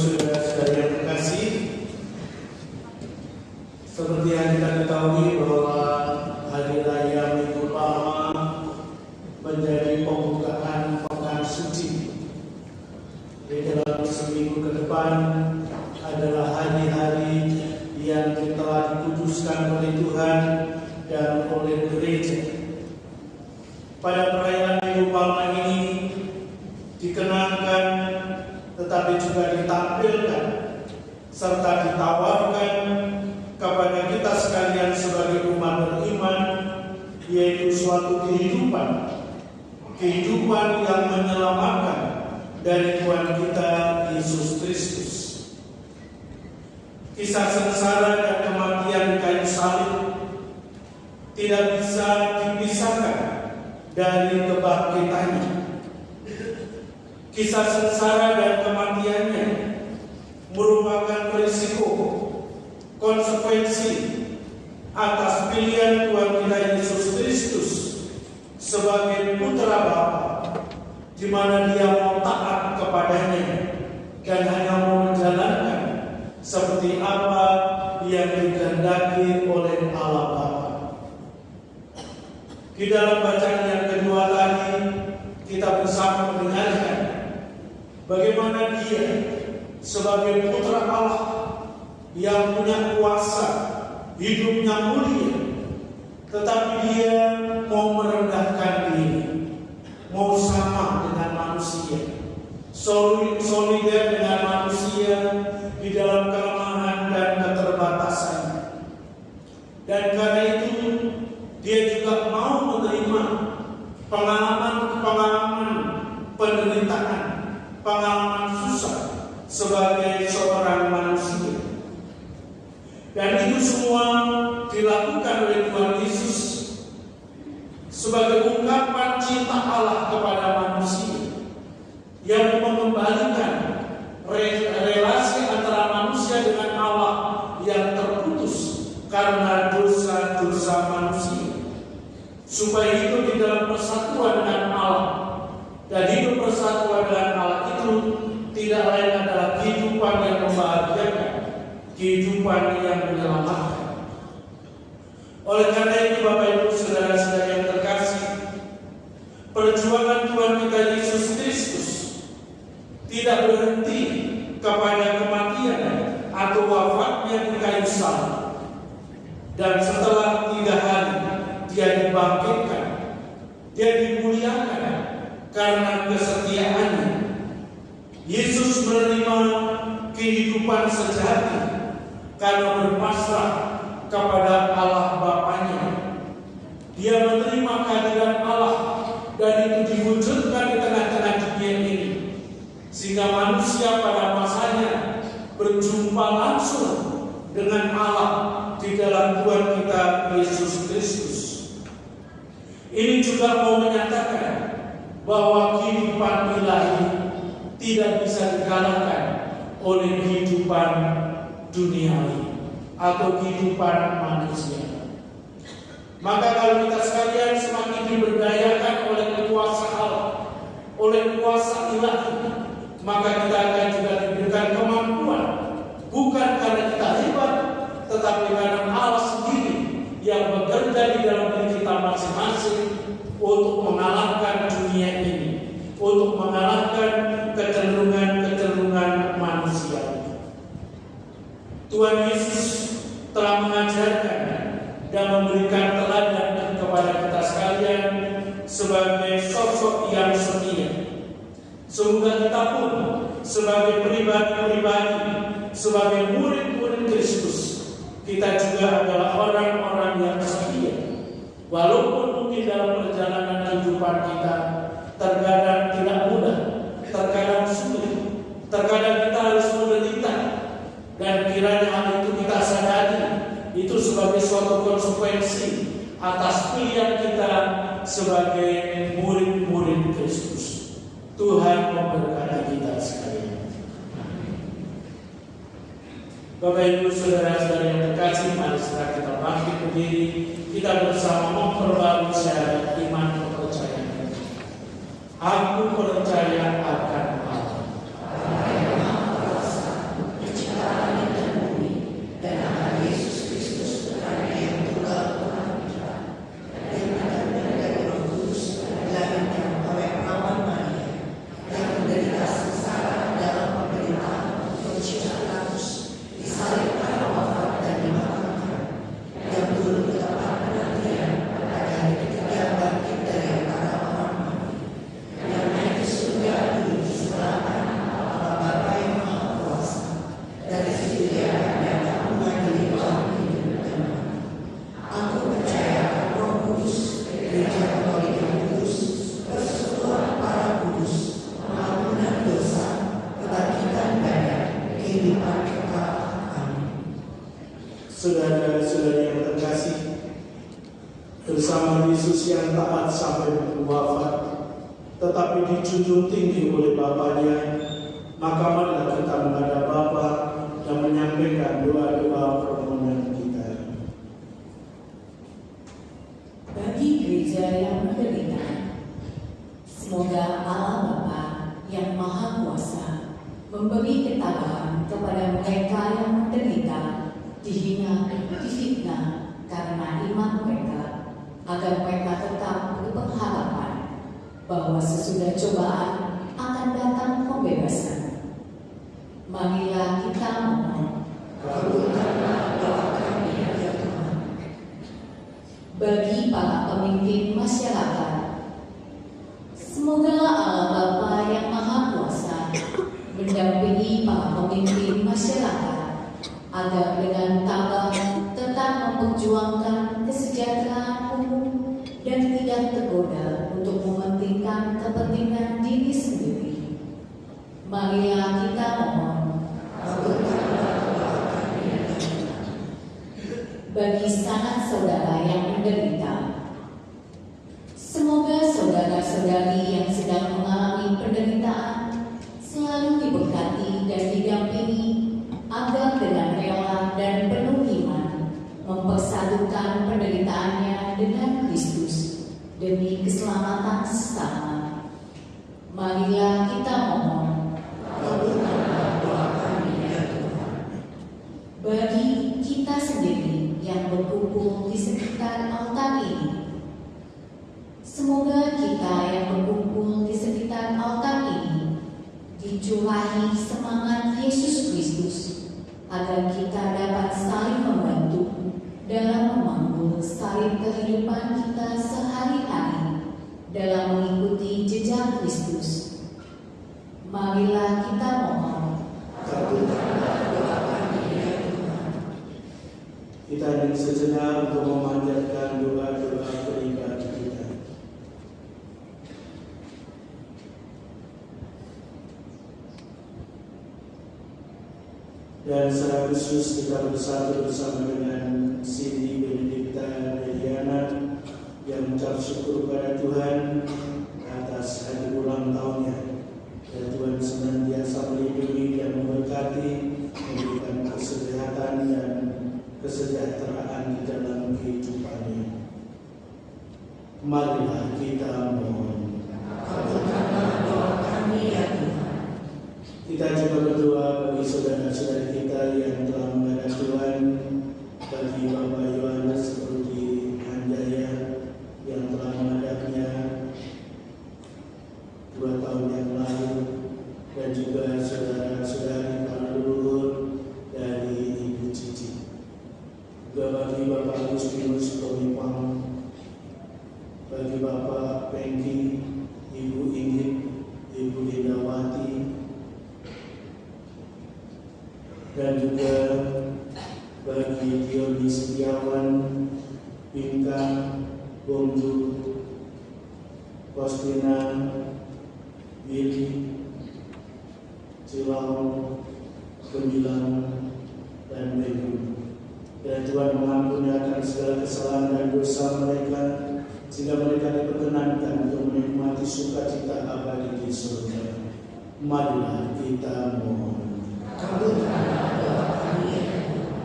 saudara-saudara yang terkasih, seperti yang kita ketahui bahwa hari raya Minggu Palma menjadi pembukaan pekan suci. Di dalam seminggu ke depan adalah hari-hari yang telah dikuduskan oleh Tuhan dan oleh gereja. Pada perayaan Minggu Palma ini dikenangkan tetapi juga ditampilkan serta ditawarkan kepada kita sekalian sebagai umat beriman, yaitu suatu kehidupan yang menyelamatkan dari Tuhan kita Yesus Kristus. Kisah sengsara dan kematian di kayu salib tidak bisa dipisahkan dari kebangkitannya. Kisah sengsara dan kematiannya merupakan risiko, konsekuensi atas pilihan Tuhan kita Yesus Kristus sebagai putra Bapa, di mana Dia mau taat kepadanya dan hanya mau menjalankan seperti apa yang dikehendaki oleh Allah Bapa. Di dalam bacaan yang kedua tadi kita bersama mendengarkan bagaimana Dia sebagai putra Allah yang punya kuasa, hidupnya mulia, tetapi Dia mau merendahkan diri, mau sama dengan manusia, solider dengan manusia di dalam kelemahan dan keterbatasan. Dan karena itu Dia juga mau menerima pengalaman penderitaan, pengalaman susah sebagai seorang manusia. Dan itu semua dilakukan oleh Tuhan Yesus sebagai ungkapan cinta Allah kepada manusia yang mengembalikan relasi antara manusia dengan Allah yang terputus karena dosa-dosa manusia, supaya hidup di dalam persatuan dengan Allah. Dan hidup persatuan dengan Allah itu tidak lain adalah kehidupan yang membahagiakan, kehidupan yang menyelamatkan. Oleh karena itu Bapak Ibu saudara-saudara yang terkasih, perjuangan Tuhan kita Yesus Kristus tidak berhenti kepada kematian atau wafatnya di kayu salib. Dan setelah 3 hari Dia dibangkitkan, Dia dimuliakan karena kesetiaannya. Yesus menerima kehidupan sejati karena berpasrah kepada Allah Bapanya. Dia menerima kehadiran Allah dan itu diwujudkan di tengah-tengah dunia ini, sehingga manusia pada masanya berjumpa langsung dengan Allah di dalam Tuhan kita Yesus Kristus. Ini juga mau menyatakan bahwa kehidupan ilahi tidak bisa dikalahkan oleh kehidupan duniawi atau kehidupan manusia. Maka kalau kita sekalian semakin diberdayakan oleh kuasa Allah, oleh kuasa ilahi, maka kita akan juga diberikan kemampuan, bukan karena kita hebat, tetapi karena Allah sendiri yang bekerja di dalam diri kita masing-masing untuk mengalahkan dunia ini, untuk mengalahkan kecenderungan-kecenderungan manusia. Tuhan Yesus telah mengajarkan dan memberikan teladan kepada kita sekalian sebagai sosok yang setia. Semoga kita pun sebagai pribadi-pribadi, sebagai murid-murid Kristus, kita juga adalah orang-orang yang setia. Walaupun mungkin dalam perjalanan kehidupan kita terkadang tidak mudah, terkadang sulit, terkadang kita harus menderita, dan kiranya hal itu kita sadari itu sebagai suatu konsekuensi atas pilihan kita sebagai murid-murid Kristus. Tuhan memberkati kita sekalian. Bapak Ibu saudara-saudara yang terkasih, mari sekarang kita bangkit berdiri, kita bersama memperbarui syahadat iman kepercayaan. Aku percaya akan Allah, lipat kepada kami. Saudara-saudari yang terkasih, bersama Yesus yang taat sampai wafat, tetapi dijunjung tinggi oleh Bapaknya, maka marilah kita menghadap Bapa dan menyampaikan doa-doa permohonan kita. Bagi gereja yang menderita, semoga Allah Bapa yang Maha Kuasa memberi ketabahan kepada mereka yang menderita, dihina, difitnah karena iman mereka, agar mereka tetap berpengharapan bahwa sesudah cobaan akan datang pembebasan. Marilah kita mohon. Kabulkanlah doa kami ya Tuhan. Bagi para pemimpin masyarakat, semoga Allah Bapa yang Maha Kuasa mendampingi para pemimpin masyarakat agar dengan tabah tetap memperjuangkan kesejahteraan umum dan tidak tergoda untuk mementingkan kepentingan diri sendiri. Marilah kita mohon. Kabulkanlah doa kami ya Tuhan. Bagi sanak saudara yang menderita, semoga saudara-saudari yang sedang mengalami penderitaan selalu diberkati dan didampingi agar dengan rela dan penuh iman mempersatukan penderitaannya dengan Kristus demi keselamatan sesama. Marilah kita mohon. Kabulkanlah doa kami ya Tuhan. Bagi kita sendiri yang berkumpul di sekitar altar ini, semoga kita yang berkumpul di sekitar altar ini dicurahi semangat Yesus Kristus agar kita dapat saling membantu dalam memanggul salib kehidupan kita sehari-hari dalam mengikuti jejak Kristus. Marilah kita mohon. Kabulkanlah doa kami ya Tuhan. Kita ingin sejenak untuk memanjatkan doa-doa pribadi kita. Dan secara khusus kita bersatu bersama dengan Cindy Benedikta Mediana yang mengucap syukur kepada Tuhan atas hari ulang tahunnya. Dan Tuhan senantiasa melindungi dan memberkati, memberikan kesehatan dan kesejahteraan di dalam kehidupannya. Marilah kita mohon. Kabulkanlah doa kami ya Tuhan. Kita juga berdoa bagi saudara-saudara kita yang telah menghadap Tuhan, bagi Bapak Yohanes Rudi Hanjaya yang telah menghadapnya 2 tahun yang lalu, dan juga saudara-saudari para leluhur dari Ibu Cici. Juga bagi Bapak Agustinus Tomipang, bagi Bapak Pengki, Ibu Ingrid, Ibu Lindawati, dan juga bagi Dioni Setiawan, Bingkang, Bongju, Postina, Willy, Cilau, Gemilang, dan Bedu. Dan Tuhan mengampuni akan segala kesalahan dan dosa mereka, sehingga mereka diperkenankan untuk menikmati sukacita abadi di surga. Marilah kita mohon. Kabulkanlah doa kami ya Tuhan.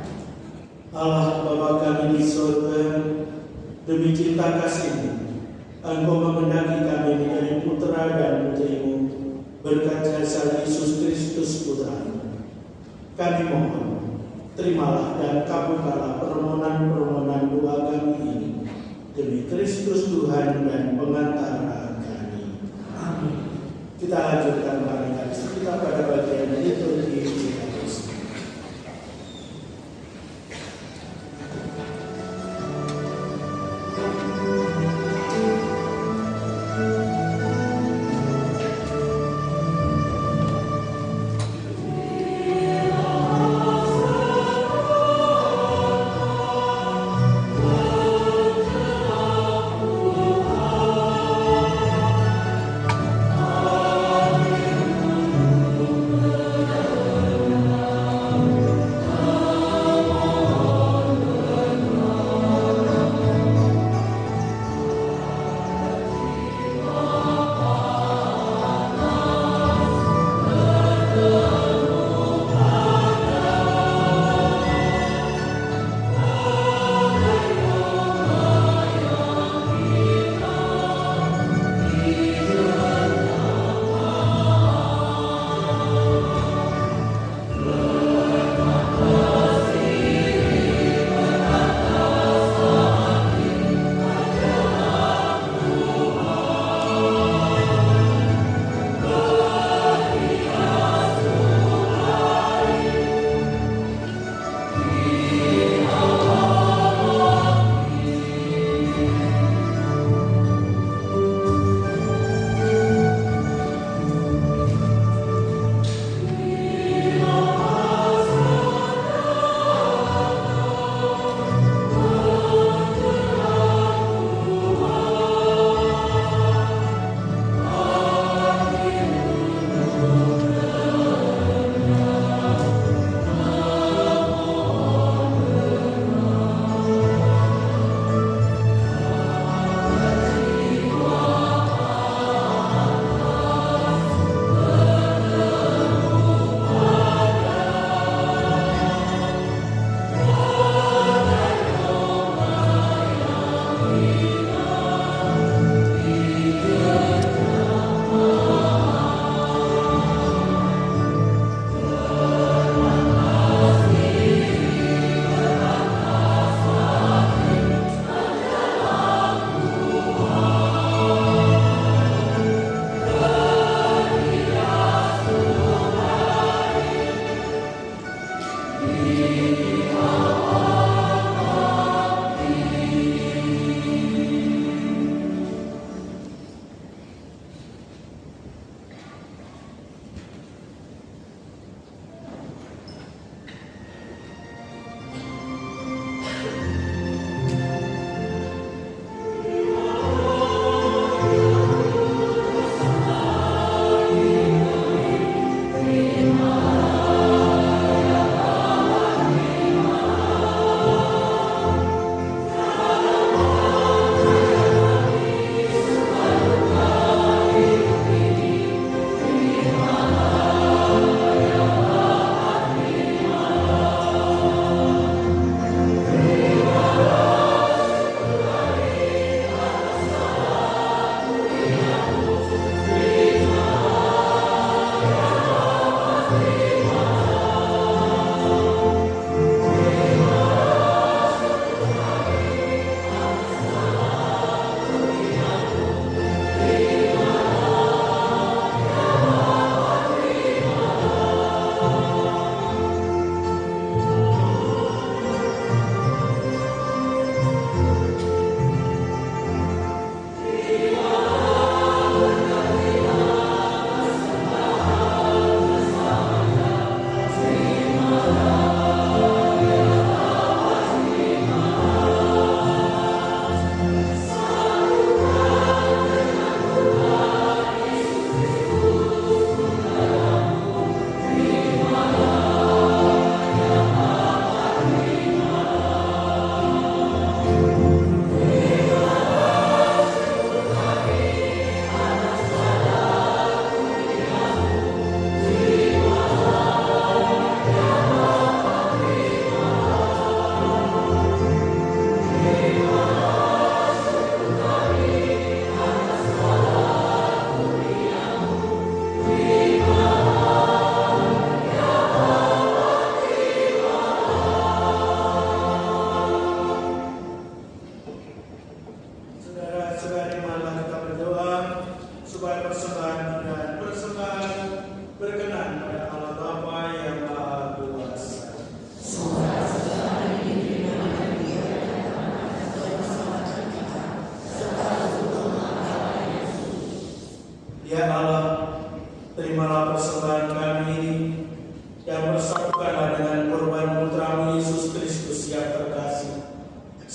Allah Bapa kami di surga, demi cinta kasih-Mu, Engkau mengendaki kami menjadi putra dan putri-Mu berkat jasa Yesus Kristus Putra-Mu. Kami mohon, terimalah dan kabulkanlah permohonan-permohonan doa kami ini demi Kristus Tuhan dan pengantara kami. Amin. Kita lanjutkan katekisme kita pada bagian liturgi Eucharistia.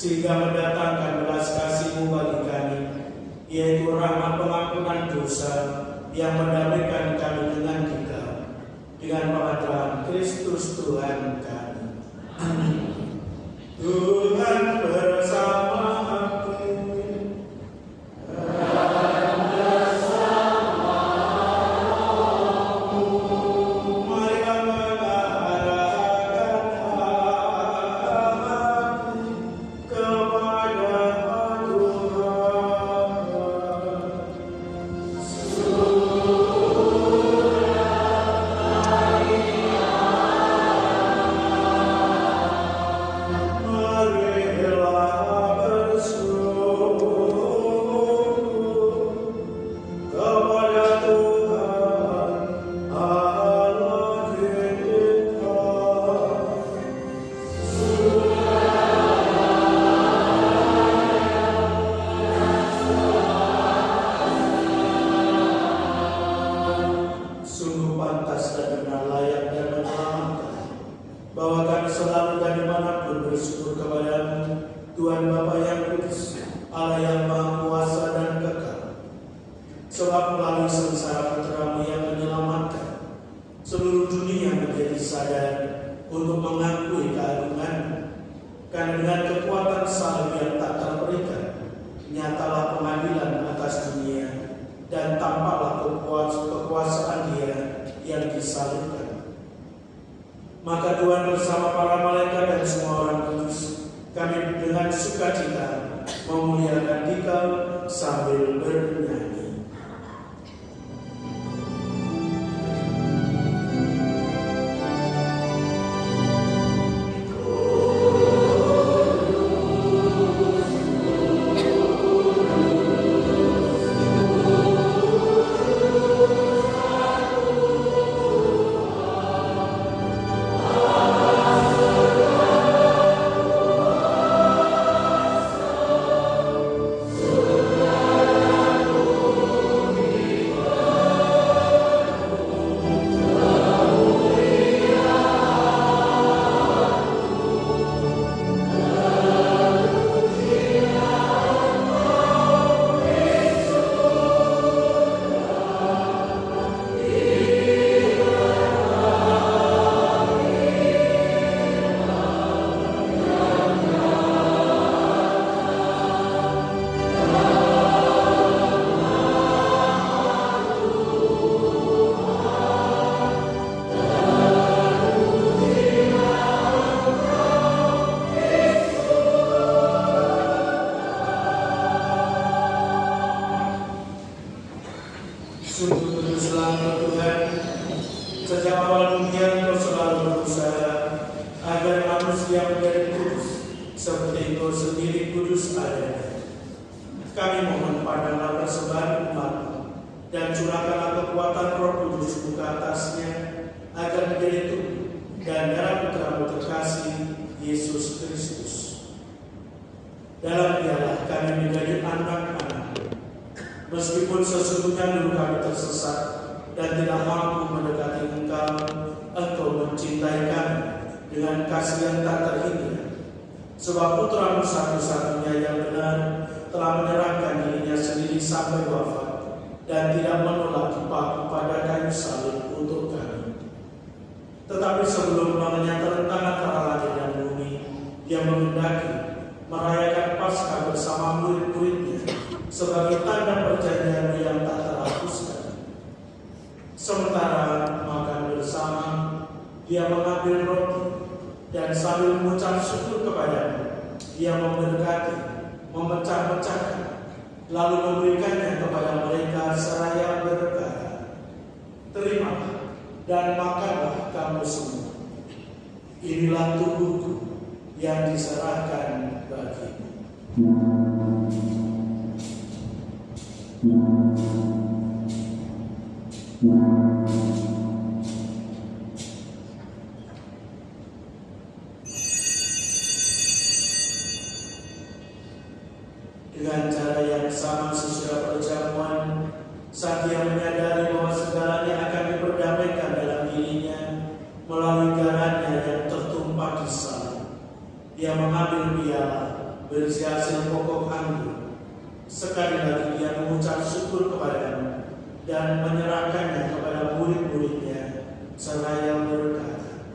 sehingga mendatangkan belas kasih-Mu bagi kami, yaitu rahmat pengampunan dosa yang mendamaikan kami dengan Dikau, dengan pengajaran Kristus Tuhan kami. Amin. Tuhan bersama aku. Maka Tuhan bersama para malaikat dan semua orang kudus, kami dengan sukacita memuliakan Dikau sambil bernyanyi. Meskipun sesungguhnya dulu kami tersesat dan tidak mampu mendekati Engkau, Engkau mencintai kami dengan kasih yang tak terhingga. Sebab Putra-Mu satu-satunya yang benar telah menyerahkan dirinya sendiri sampai wafat dan tidak menolak dipaku pada kayu salib untuk kami. Tetapi sebelum menyatakan antara langit dan bumi, Dia menghendaki merayakan Paskah bersama murid-muridnya sebagai tanda perjanjian yang tak terhapuskan. Sementara makan bersama, Dia mengambil roti dan sambil mengucap syukur kepada-Mu, Dia memberkati, memecah-mecahkan, lalu memberikannya kepada mereka seraya berkata, "Terimalah dan makanlah kamu semua. Inilah tubuhku yang diserahkan bagimu." Dengan cara yang sama sesudah perjamuan, saat Dia menyadari bahwa segalanya akan diperdamaikan dalam dirinya melalui darahnya yang tertumpah di salib, Dia mengambil piala, berisi hasil pokok anggur. Sekali lagi dia mengucap syukur kepada-Mu dan menyerahkannya kepada murid-muridnya, seraya berkata,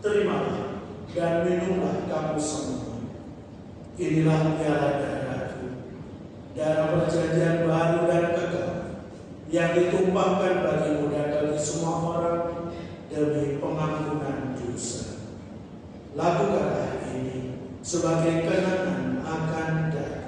"Terimalah dan minumlah kamu semua. Inilah piala darah-Ku, darah perjanjian baru dan kekal, yang ditumpahkan bagimu dan bagi semua orang demi pengampunan dosa. Lakukanlah ini sebagai kenangan akan Aku."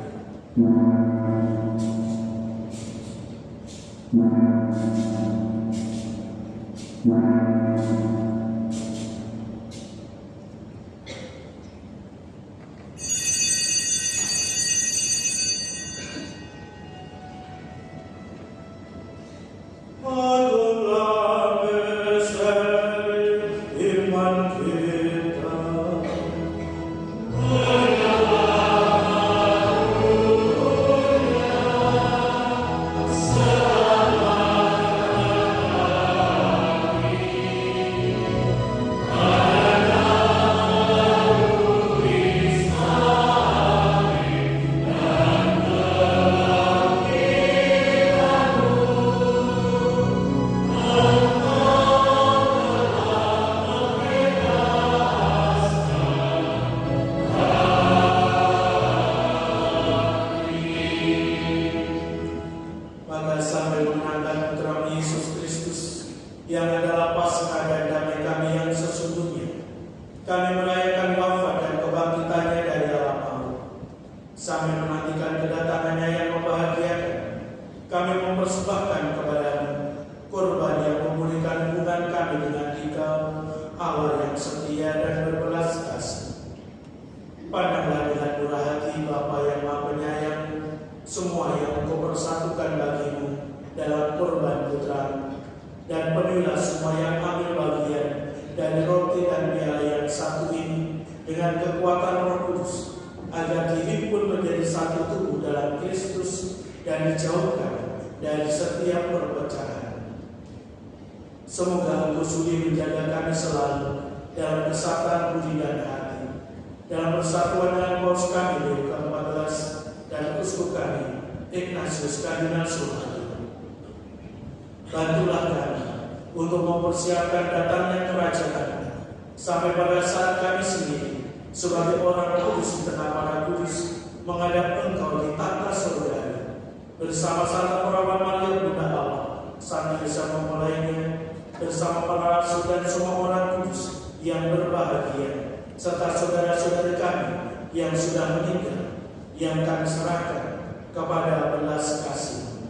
Semoga Engkau sudi menjaga kami selalu dalam kesatuan budi dan hati, dalam persatuan dengan Paus kami Leo ke-14 dan Uskup kami Ignatius Kardinal Suharto. Bantulah kami untuk mempersiapkan datangnya kerajaan sampai pada saat kami sendiri sebagai orang kudus di tengah para kudus menghadap Engkau di tata surga bersama-sama perawan Maria Bunda Allah sambil bisa memulainya bersama para rasul dan semua orang kudus yang berbahagia, serta saudara-saudari kami yang sudah meninggal, yang kami serahkan kepada belas kasih.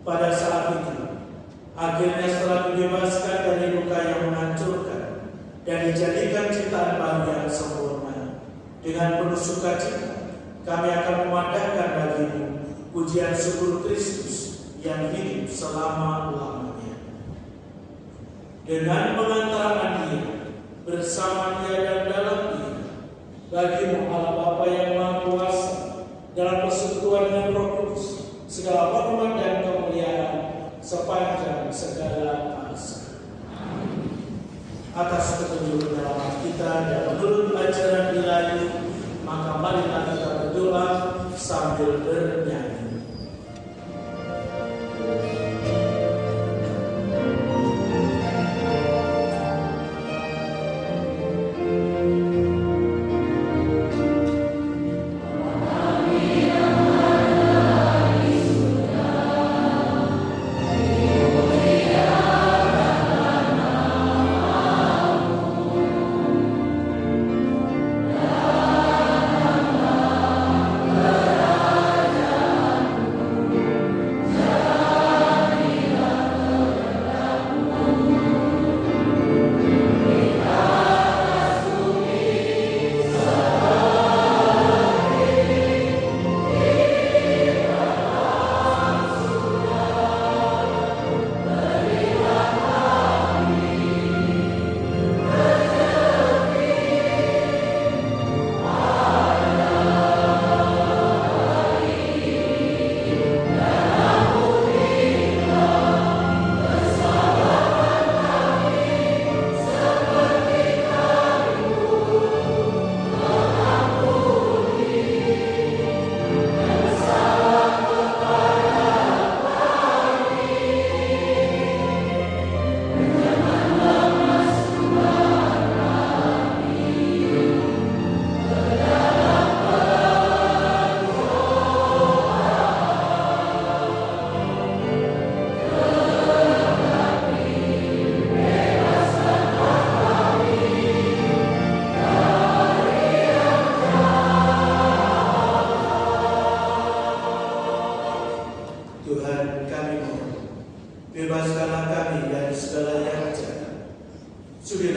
Pada saat itu, akhirnya setelah dibebaskan dari luka yang menghancurkan dan dijadikan ciptaan baru yang sempurna, dengan penuh sukacita kami akan memandangkan bagimu pujian syukur Kristus yang hidup selama-lamanya. Dengan pengantaran Dia, bersama Dia dan dalam Dia, bagimu Allah Bapa yang Maha Kuasa, dalam persekutuan dengan Roh Kudus, segala hormat dan kemuliaan sepanjang segala masa. Atas petunjuk penyelamat kita dan menurut ajaran ilahi, maka marilah kita berdoa sambil bernyanyi.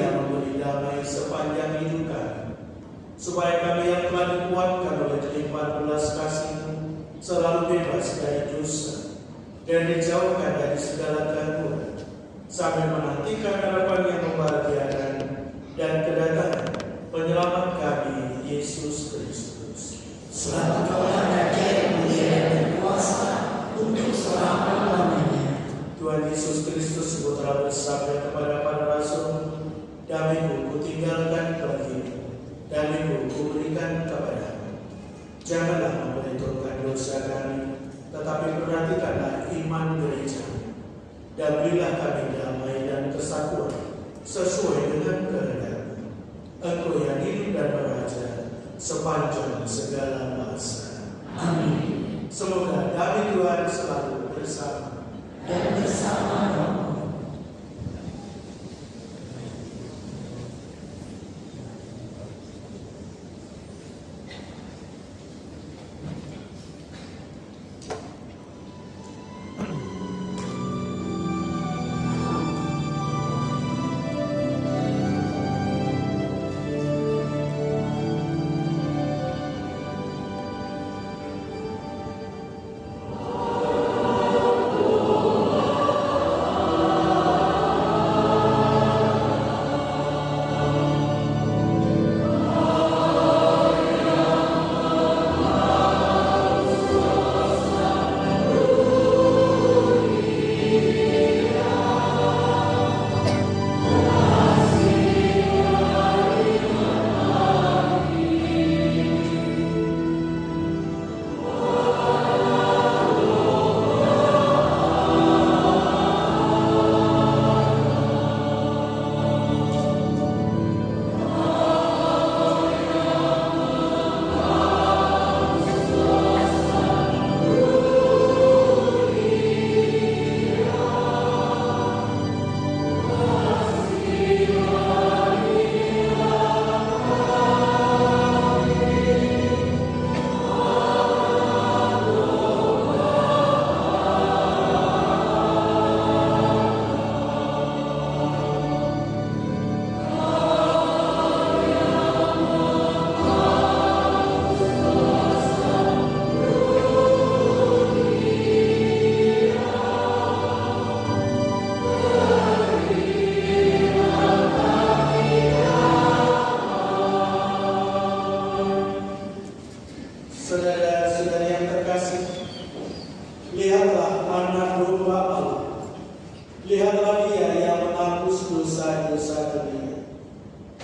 Berilah memberi damai sepanjang hidup kami, supaya kami yang telah dikuatkan oleh kelimpahan belas kasih-Mu selalu bebas dari dosa dan dijauhkan dari segala gangguan, sambil menantikan harapan yang membahagiakan dan kedatangan penyelamat kami, Yesus Kristus. Selamat Tuhan Raja yang mulia dan kuasa untuk selama-lamanya. Tuhan Yesus Kristus Putra bersabda kepada para rasul, "Damai-Ku kutinggalkan bagimu, damai-Ku kuberikan kepadamu. Janganlah memperhitungkan dosa kami, tetapi perhatikanlah iman gereja, dan berilah kami damai dan kesatuan sesuai dengan kehendak-Mu. Engkau yang hidup dan beraja sepanjang segala masa." Amin. Semoga damai Tuhan selalu bersama Dan bersama rohmu. Saudara-saudara yang terkasih, lihatlah anak domba Allah. Lihatlah Dia yang menghapus dosa-dosa dunia.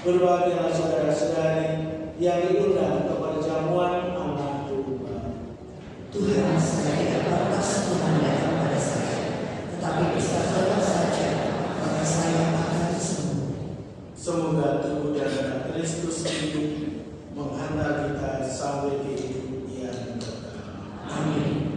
Berbahagialah saudara-saudari yang diundang ke perjamuan anak domba. Tuhan, saya tidak pantas Tuhan datang pada saya, tetapi berkatalah saja, maka saya akan sembuh. Semoga tubuh dan darah Kristus hidup menghantar kita sampai ke hidup yang kekal. Amin.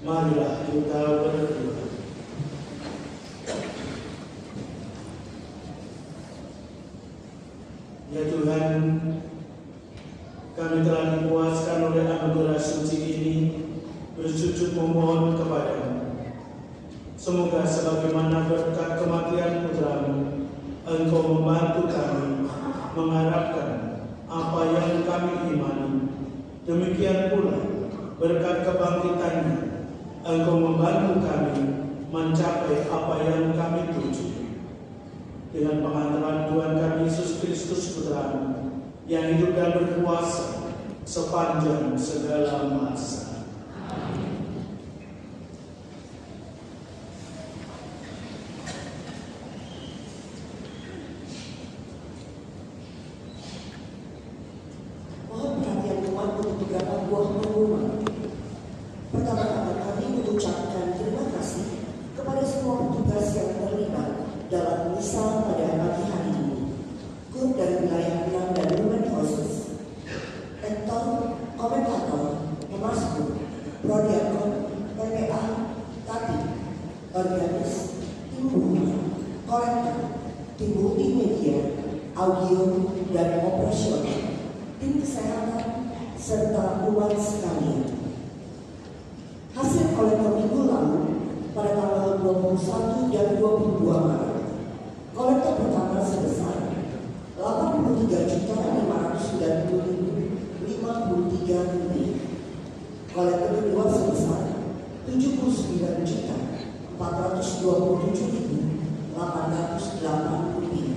Marilah kita berdoa. Ya Tuhan, kami telah dipuaskan oleh anugerah suci ini, bersujud memohon kepadamu. Semoga sebagaimana berkat kematian Putra-Mu, Engkau membantu kami mengharapkan apa yang kami imani. Demikian pula berkat kebangkitannya, Engkau membantu kami mencapai apa yang kami tuju. Dengan pengantaran Tuhan kami Yesus Kristus Putra-Mu, yang hidup dan berkuasa sepanjang segala masa. Mohon perhatian umat untuk beberapa buah pengumuman. Pertama-tama kami mengucapkan terima kasih kepada semua petugas yang terlibat dalam misa pada pagi hari ini. Grup dari wilayah Penang dan Human Resources, rektor, komentator, pemasmur, prodiakon, PPA, tati, organis, tim hubungan, kolektor, tim multimedia, audio, dan operasional, tim kesehatan, serta umat sekalian. Hasil kolektor minggu lalu pada tanggal 21 dan 22 Maret, kolektor pertama sebesar 83.593 rupiah. Kolektor kedua sebesar 79.427.808 rupiah.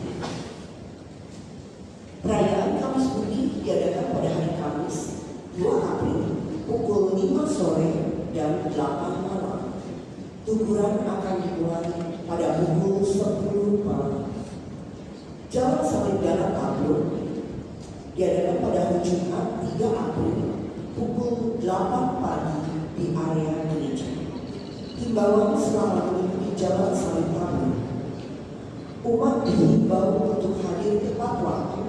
Perayaan Kamis Putih diadakan pada hari Kamis 2 April pukul 5 sore dan 8 malam. Tukuran akan dimulai pada pukul 10 malam. Jalan salib dalam tabur diadakan pada hari Jumat 3 April pukul 8 pagi di area gereja. Himbauan selama mengikuti jalan salib tabur. Umat dihimbau untuk hadir tepat waktu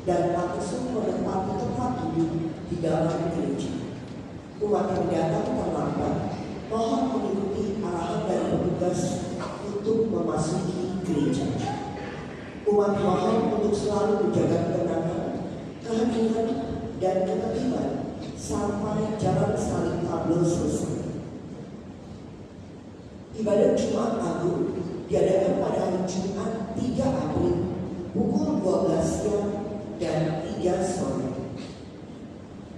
dan langsung menempati tempat duduk di dalam gereja. Umat yang datang terlambat mohon mengikuti arahan dari petugas untuk memasuki gereja. Umat mohon untuk selalu menjaga ketenangan, keheningan, dan ketertiban sampai jalan salib tabur selesai. Ibadah Jumat Agung diadakan pada hari Jumat 3 April pukul 12 siang dan 3 sore.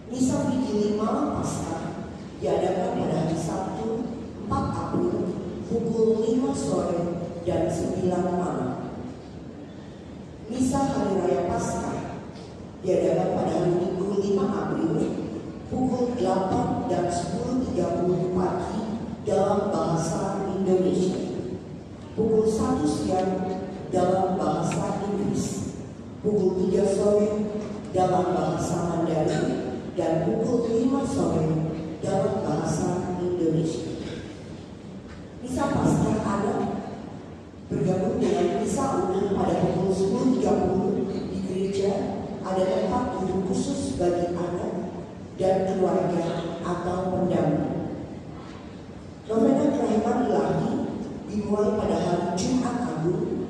Misa Vigili Malam Paskah diadakan pada hari Sabtu 4 April pukul 5 sore dan 9 malam. Misa Hari Raya Paskah diadakan pada hari Minggu 5 April pukul 8 dan 10.30 pagi dalam bahasa Indonesia, pukul 1 siang dalam bahasa Inggris, pukul 3 sore dalam bahasa Mandarin, dan pukul 5 sore dalam bahasa Indonesia. Misa Paskah anak bergabung dengan misa umum pada pukul 10.30 di gereja. Ada tempat duduk khusus bagi anak dan keluarga atau pendamping. Novena Kerahiman Ilahi dimulai pada hari Jumat Agung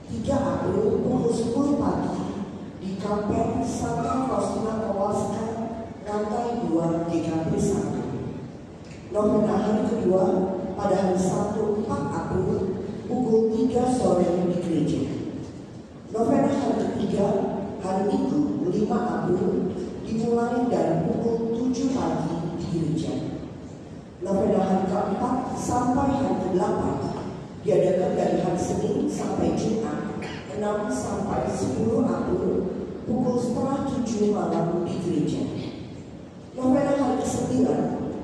3 April pukul 10 pagi di Kampen Santa Faustina Kowalska, lantai 2 GKP 1. Novena hari kedua pada hari Sabtu 4 April pukul 3 sore di gereja. Novena hari ketiga hari Minggu 5 April dimulai dari pukul 7 pagi di gereja. Novena hari keempat sampai hari ke-8 diadakan dari hari Senin sampai Jumat 6 sampai 10 April pukul setengah 7 malam di gereja. Novena hari ke-9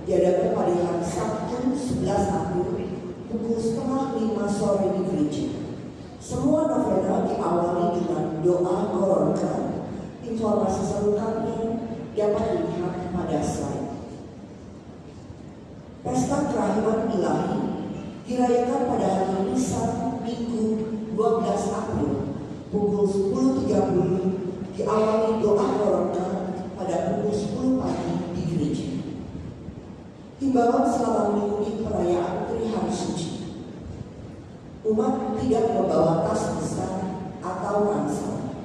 diadakan pada hari Sabtu 11 April pukul setengah 5 sore di gereja. Semua novena diawali dengan doa Koronka. Informasi selengkapnya dapat dilihat pada slide. Pesta Kerahiman Ilahi dirayakan pada hari Misa Minggu 12 April pukul 10.30 diawali doa Koronka pada pukul 10 pagi di gereja. Himbauan selama mengikuti perayaan Trihari Suci. Umat tidak membawa tas besar atau ransel.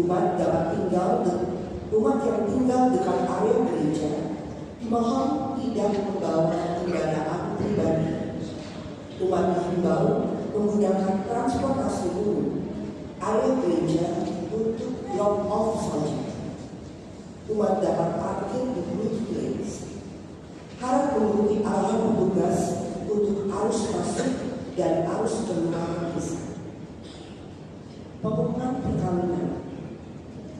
Umat yang tinggal dekat area gereja dimohon tidak membawa kendaraan pribadi. Umat dihimbau menggunakan transportasi umum area gereja untuk drop off saja. Umat dapat parkir di Blue Place mengikuti arahan petugas untuk arus masuk dan arus keluar desa. Pengumuman perkawinan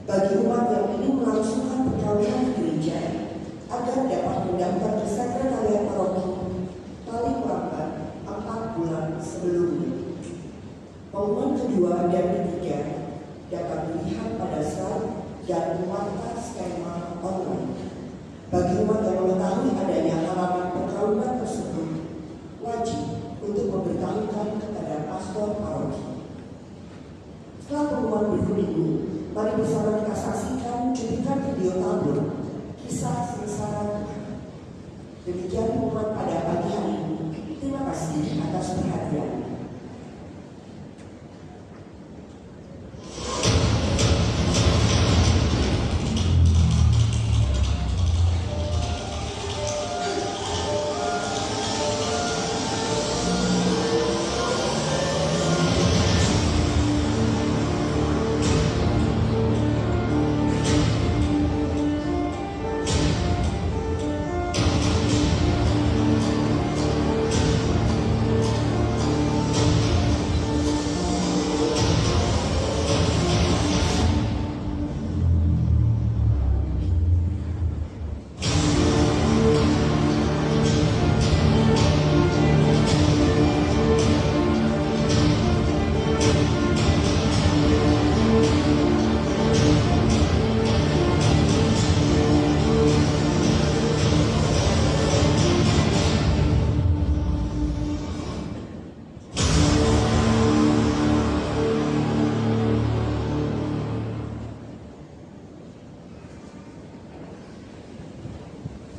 bagi umat yang ingin melangsungkan perkawinan di gereja agar dapat mendaftar ke sekretariat paroki paling lambat 4 bulan sebelumnya. Pengumuman kedua dan ketiga dapat dilihat pada slide dan muatan skema online. Bagi umat yang mengetahui adanya halaman perkawinan tersebut, wajib untuk memberitahukan kepada pastor paroki. Setelah pengumuman berikut ini, mari bersama kita saksikan cuplikan video tabur kisah sengsara. Demikian pengumuman pada pagi hari ini. Terima kasih atas perhatian.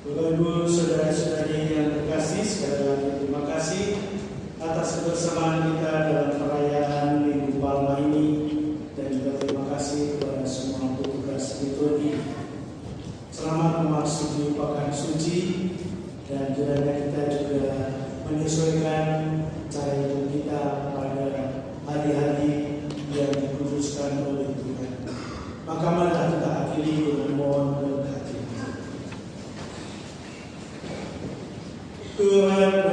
Bapak Ibu, saudara-saudari yang terkasih, sekali lagi terima kasih atas kebersamaan kita dalam perayaan Minggu Palma ini, dan juga terima kasih kepada semua petugas liturgi. Selamat memasuki pekan suci, dan kiranya kita juga menyesuaikan cara hidup kita pada hari-hari yang dikuduskan oleh Tuhan. Maka marilah kita akhiri dengan mohon berkati. Tuhan